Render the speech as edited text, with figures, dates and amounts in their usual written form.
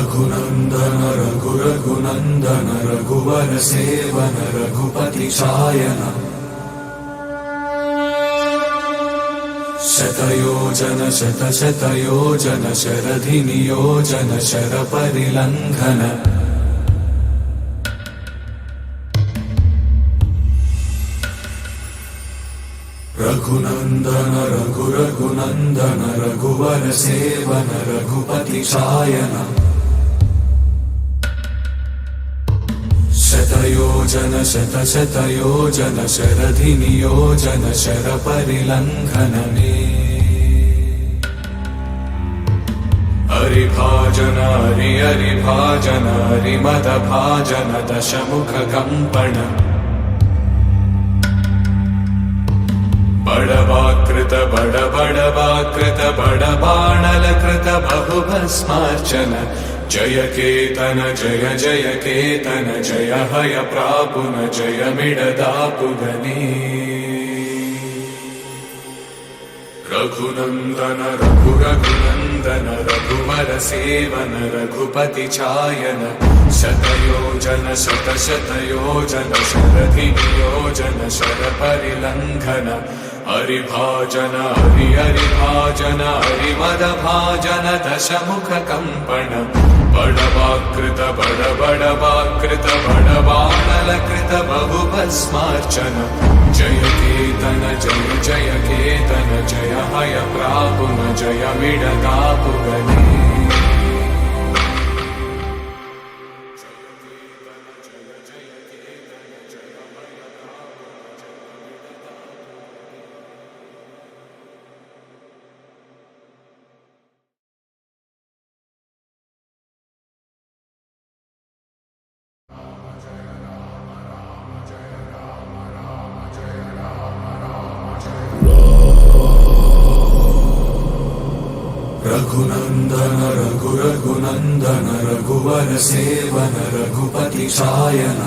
रघुनंदन रघुरघुनंदन रघुवर seven Raghupati Shayan शतयोजन शतशतयोजन शरधि नियोजन शरपरिलंघन रघुनंदन रघुरघुनंदन रघुवर seven Raghupati Shayan शतयोजन शतशतयोजन शरधि नियोजन शरपरिलंघन हरिभाजन हरि हरिभाजन हरिमदभाजन दशमुख कंपन बड़वाकृत बड़वाकृत बड़बाणलकृत बहुभस्मार्चन जय केतन जय जय केतन जय हय प्रापुन जय मिडदापुगनी रघुनंदन रघुरघुनंदन रघुवर सेवन रघुपति चायन शतयोजन शतशतयोजन शरधि नियोजन शरपरिलंघन हरिभाजन हरि हरिभाजन हरिमदभाजन दशमुख कंपन बड़वाकृत बड़वाकृत बड़बाणलकृत बहुभस्मार्चन जय केतन जय जय केतन जय हय प्रापुन जय मिडदापुगनी रघुनंदन रघुरघुनंदन रघुवर सेवन रघुपति शायन